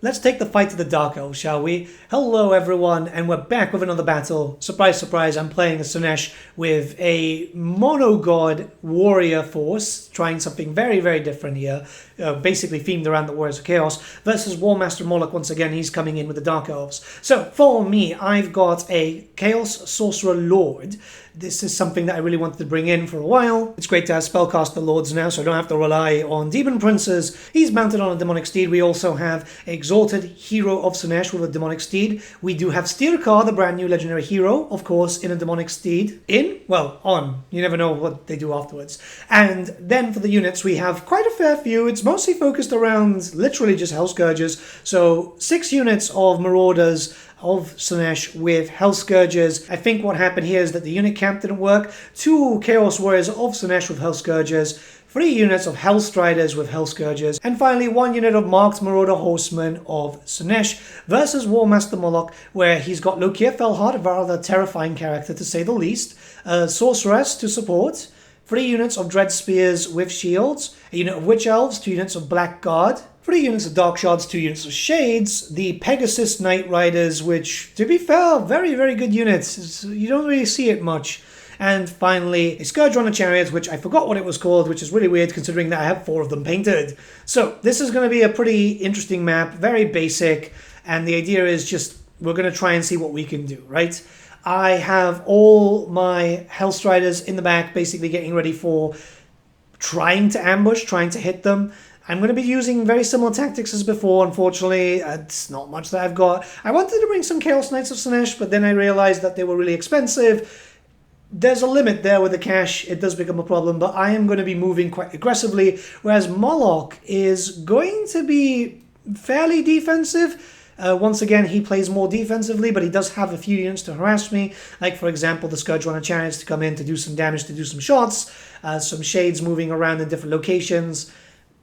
Let's take the fight to the Dark Elves, shall we? Hello everyone, and we're back with another battle. Surprise, surprise, I'm playing a SLAANESH with a mono-god warrior force, trying something very, very different here, basically themed around the Warriors of Chaos, versus War Master Moloch. Once again, he's coming in with the Dark Elves. So, for me, I've got a Chaos Sorcerer Lord. This is something that I really wanted to bring in for a while. It's great to have Spellcaster Lords now, so I don't have to rely on Demon Princes. He's mounted on a Demonic Steed. We also have Exalted Hero of SLAANESH with a Demonic Steed. We do have Steerkar, the brand new Legendary Hero, of course, in a Demonic Steed. On. You never know what they do afterwards. And then for the units, we have quite a fair few. It's mostly focused around literally just Hell Scourges. So 6 units of Marauders of SLAANESH with Hell Scourges. I think what happened here is that the unit camp didn't work. 2 Chaos Warriors of SLAANESH with Hell Scourges. 3 units of Hell Striders with Hell Scourges. And finally 1 unit of Marked Marauder Horsemen of SLAANESH versus War Master Moloch, where he's got Lokir Felheart, a rather terrifying character to say the least. A Sorceress to support. 3 units of Dread Spears with shields. A unit of Witch Elves. 2 units of Blackguard. 3 units of Dark Shards, 2 units of Shades, the Pegasus Knight Riders, which, to be fair, very, very good units. You don't really see it much. And finally, a Scourge Runner Chariot, which I forgot what it was called, which is really weird considering that I have 4 of them painted. So, this is going to be a pretty interesting map, very basic, and the idea is just, we're going to try and see what we can do, right? I have all my Hellstriders in the back, basically getting ready for trying to ambush, trying to hit them. I'm going to be using very similar tactics as before, unfortunately. It's not much that I've got. I wanted to bring some Chaos Knights of SLAANESH, but then I realized that they were really expensive. There's a limit there with the cash. It does become a problem, but I am going to be moving quite aggressively, whereas Moloch is going to be fairly defensive. Once again, he plays more defensively, but he does have a few units to harass me, like, for example, the Scourge Runner Chariots to come in to do some damage, to do some shots, some Shades moving around in different locations.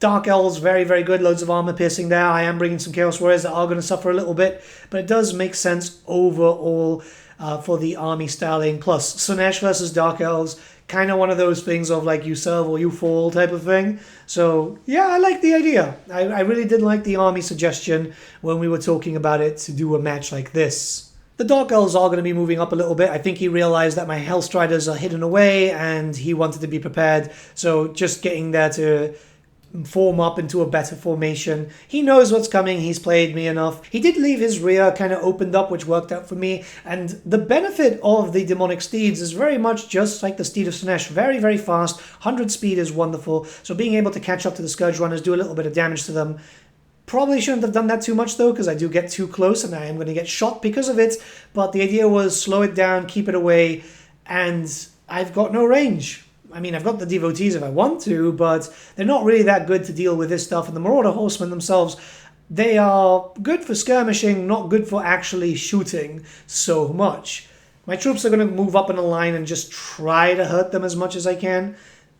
Dark Elves, very, very good. Loads of armor piercing there. I am bringing some Chaos Warriors that are going to suffer a little bit, but it does make sense overall for the army styling. Plus, SLAANESH versus Dark Elves, kind of one of those things of like you serve or you fall type of thing. So, yeah, I like the idea. I really did like the army suggestion when we were talking about it to do a match like this. The Dark Elves are going to be moving up a little bit. I think he realized that my Hellstriders are hidden away and he wanted to be prepared. So, just getting there to form up into a better formation. He knows what's coming. He's played me enough. He did leave his rear kind of opened up, which worked out for me. And the benefit of the Demonic Steeds is very much just like the Steed of SLAANESH. Very, very fast. 100 speed is wonderful. So being able to catch up to the Scourge Runners, do a little bit of damage to them. Probably shouldn't have done that too much though, because I do get too close and I am going to get shot because of it. But the idea was slow it down, keep it away, and I've got no range. I mean, I've got the Devotees if I want to, but they're not really that good to deal with this stuff. And the Marauder Horsemen themselves, they are good for skirmishing, not good for actually shooting so much. My troops are going to move up in a line and just try to hurt them as much as I can.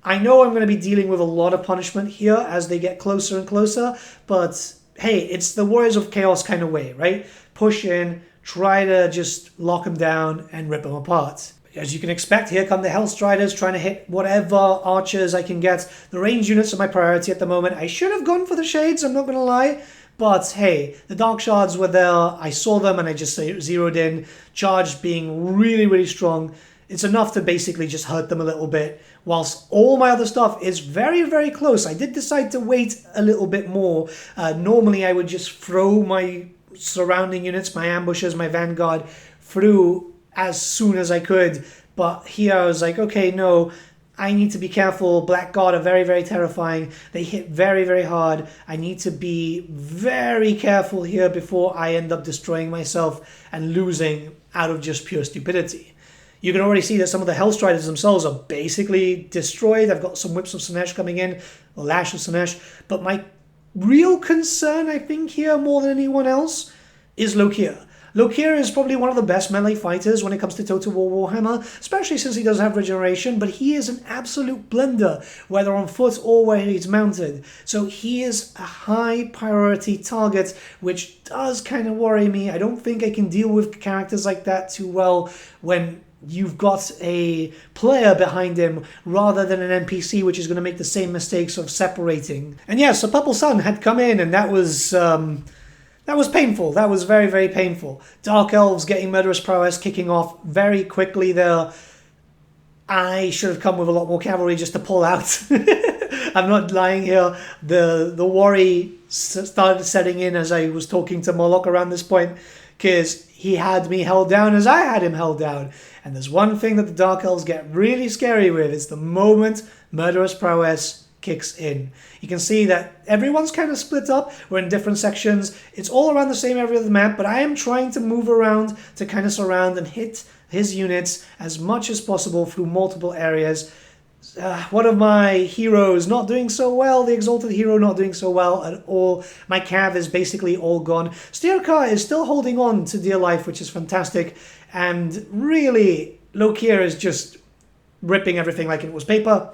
I know I'm going to be dealing with a lot of punishment here as they get closer and closer, but hey, it's the Warriors of Chaos kind of way, right? Push in, try to just lock them down and rip them apart. As you can expect, here come the Hellstriders trying to hit whatever archers I can get. The range units are my priority at the moment. I should have gone for the Shades, I'm not going to lie. But hey, the Dark Shards were there. I saw them and I just zeroed in. Charged being really, really strong. It's enough to basically just hurt them a little bit. Whilst all my other stuff is very, very close. I did decide to wait a little bit more. Normally I would just throw my surrounding units, my ambushes, my vanguard through as soon as I could, but here I was like, okay, no, I need to be careful. Blackguard are very, very terrifying. They hit very, very hard. I need to be very careful here before I end up destroying myself and losing out of just pure stupidity. You can already see that some of the Hellstriders themselves are basically destroyed. I've got some Whips of SLAANESH coming in, a Lash of SLAANESH, but my real concern, I think here more than anyone else, is Lokir. Lokir is probably one of the best melee fighters when it comes to Total War Warhammer, especially since he does have regeneration, but he is an absolute blender, whether on foot or where he's mounted. So he is a high priority target, which does kind of worry me. I don't think I can deal with characters like that too well when you've got a player behind him rather than an NPC, which is going to make the same mistakes of separating. And yes, a Purple Sun had come in, and that was That was painful. That was very, very painful. Dark Elves getting Murderous prowess kicking off very quickly there. I should have come with a lot more cavalry just to pull out. I'm not lying here. The worry started setting in as I was talking to Moloch around this point, because he had me held down as I had him held down. And there's one thing that the Dark Elves get really scary with. It's the moment Murderous prowess kicks in. You can see that everyone's kind of split up. We're in different sections. It's all around the same area of the map, but I am trying to move around to kind of surround and hit his units as much as possible through multiple areas. One of my heroes not doing so well, the Exalted Hero not doing so well at all. My cav is basically all gone. Steelcar is still holding on to dear life, which is fantastic. And really, Lokir is just ripping everything like it was paper.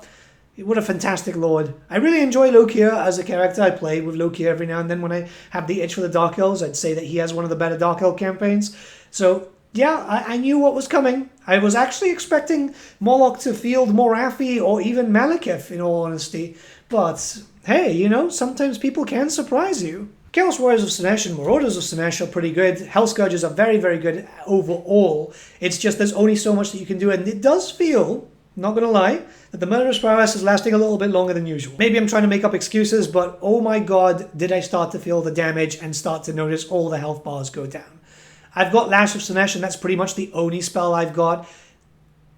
What a fantastic lord. I really enjoy Lokir as a character. I play with Lokir every now and then when I have the itch for the Dark Elves. I'd say that he has one of the better Dark Elf campaigns. So yeah, I knew what was coming. I was actually expecting Moloch to field Morathi or even Malekith, in all honesty. But hey, you know, sometimes people can surprise you. Chaos Warriors of SLAANESH and Marauders of SLAANESH are pretty good. Hell Scourges are very, very good overall. It's just there's only so much that you can do, and it does feel, not gonna lie, that the Murderous prowess is lasting a little bit longer than usual. Maybe I'm trying to make up excuses, but oh my god, did I start to feel the damage and start to notice all the health bars go down. I've got Lash of SLAANESH, and that's pretty much the only spell I've got.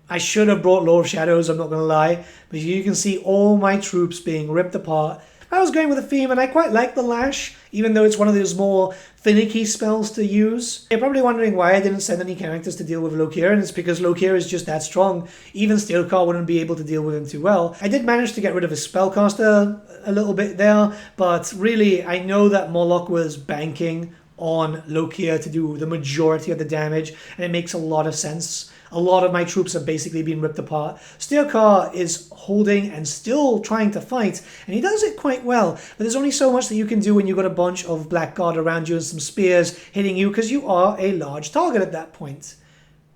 I should have brought Lord of Shadows, I'm not going to lie. But you can see all my troops being ripped apart. I was going with a theme, and I quite like the Lash, even though it's one of those more finicky spells to use. You're probably wondering why I didn't send any characters to deal with Lokir, and it's because Lokir is just that strong. Even Steelcar wouldn't be able to deal with him too well. I did manage to get rid of his spellcaster a little bit there, but really, I know that Moloch was banking on Lokir to do the majority of the damage, and it makes a lot of sense. A lot of my troops have basically been ripped apart. Steelcar is holding and still trying to fight, and he does it quite well, but there's only so much that you can do when you've got a bunch of Blackguard around you and some spears hitting you, because you are a large target at that point.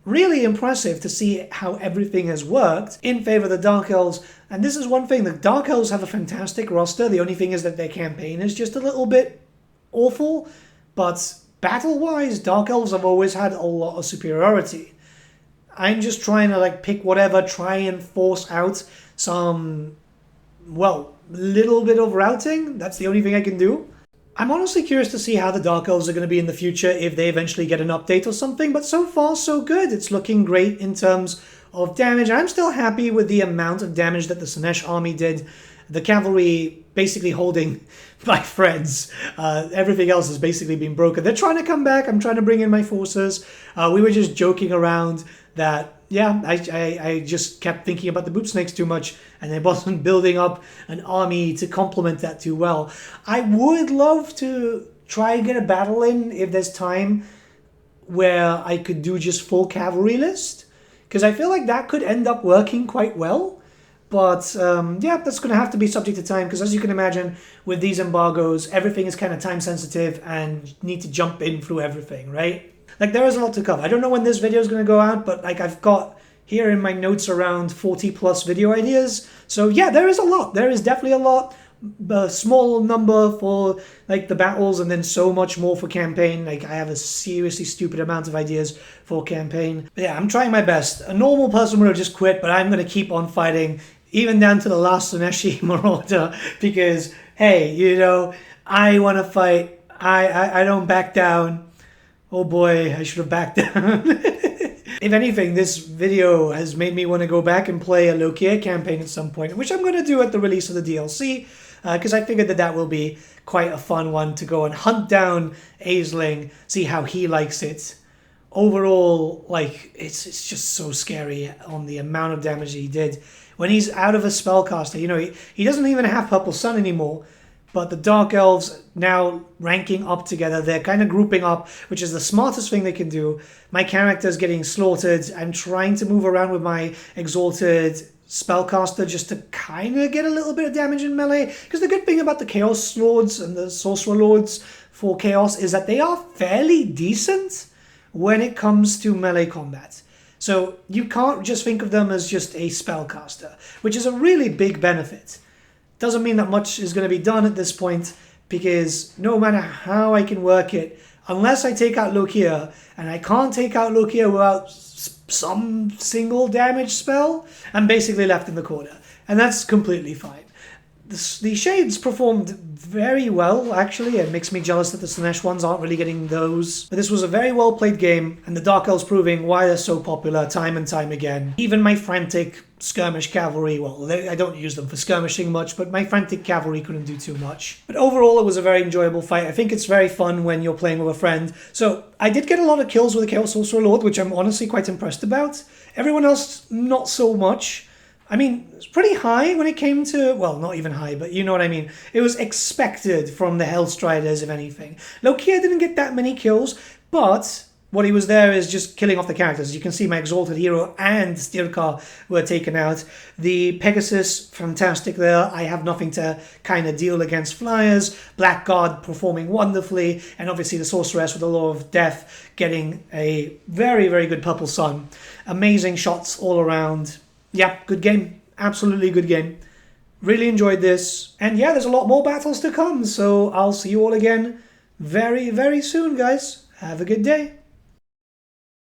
Really impressive to see how everything has worked in favor of the Dark Elves, and this is one thing, the Dark Elves have a fantastic roster. The only thing is that their campaign is just a little bit awful. But battle-wise, Dark Elves have always had a lot of superiority. I'm just trying to pick whatever, try and force out some, well, little bit of routing. That's the only thing I can do. I'm honestly curious to see how the Dark Elves are going to be in the future if they eventually get an update or something. But so far, so good. It's looking great in terms of damage. I'm still happy with the amount of damage that the SLAANESH army did. The cavalry basically holding my friends. Everything else has basically been broken. They're trying to come back. I'm trying to bring in my forces. We were just joking around that, yeah, I just kept thinking about the boot snakes too much, and I wasn't building up an army to complement that too well. I would love to try and get a battle in if there's time where I could do just full cavalry list, because I feel like that could end up working quite well. But yeah, that's going to have to be subject to time, because as you can imagine, with these embargoes, everything is kind of time sensitive and you need to jump in through everything, right? There is a lot to cover. I don't know when this video is going to go out, but I've got here in my notes around 40 plus video ideas. So yeah, there is a lot. There is definitely a lot. A small number for the battles, and then so much more for campaign. I have a seriously stupid amount of ideas for campaign. But yeah, I'm trying my best. A normal person would have just quit, but I'm going to keep on fighting, even down to the last SLAANESH Marauder, because hey, you know, I want to fight. I don't back down. Oh boy, I should have backed down. If anything, this video has made me want to go back and play a Lokir campaign at some point, which I'm going to do at the release of the DLC, because I figured that will be quite a fun one to go and hunt down Aisling, see how he likes it. Overall, it's just so scary on the amount of damage he did. When he's out of a spellcaster, you know, he doesn't even have Purple Sun anymore. But the Dark Elves now ranking up together. They're kind of grouping up, which is the smartest thing they can do. My character's getting slaughtered. I'm trying to move around with my Exalted Spellcaster just to kind of get a little bit of damage in melee. Because the good thing about the Chaos Lords and the Sorcerer Lords for Chaos is that they are fairly decent when it comes to melee combat. So you can't just think of them as just a Spellcaster, which is a really big benefit. Doesn't mean that much is going to be done at this point, because no matter how I can work it, unless I take out Lokia, and I can't take out Lokia without some single damage spell, I'm basically left in the corner. And that's completely fine. The Shades performed very well, actually. It makes me jealous that the SLAANESH ones aren't really getting those. But this was a very well played game, and the Dark Elves proving why they're so popular time and time again. Even my frantic skirmish cavalry, well, I don't use them for skirmishing much, but my frantic cavalry couldn't do too much. But overall, it was a very enjoyable fight. I think it's very fun when you're playing with a friend. So I did get a lot of kills with the Chaos Sorcerer Lord, which I'm honestly quite impressed about. Everyone else, not so much. I mean, it was pretty high when it came to, well, not even high, but you know what I mean. It was expected from the Hellstriders, if anything. Lokia didn't get that many kills, but what he was there is just killing off the characters. As you can see, my Exalted Hero and Stirkar were taken out. The Pegasus, fantastic there. I have nothing to kind of deal against flyers. Blackguard performing wonderfully. And obviously the Sorceress with the Law of Death getting a very, very good Purple Sun. Amazing shots all around. Yeah, good game. Absolutely good game. Really enjoyed this. And yeah, there's a lot more battles to come. So I'll see you all again very, very soon, guys. Have a good day.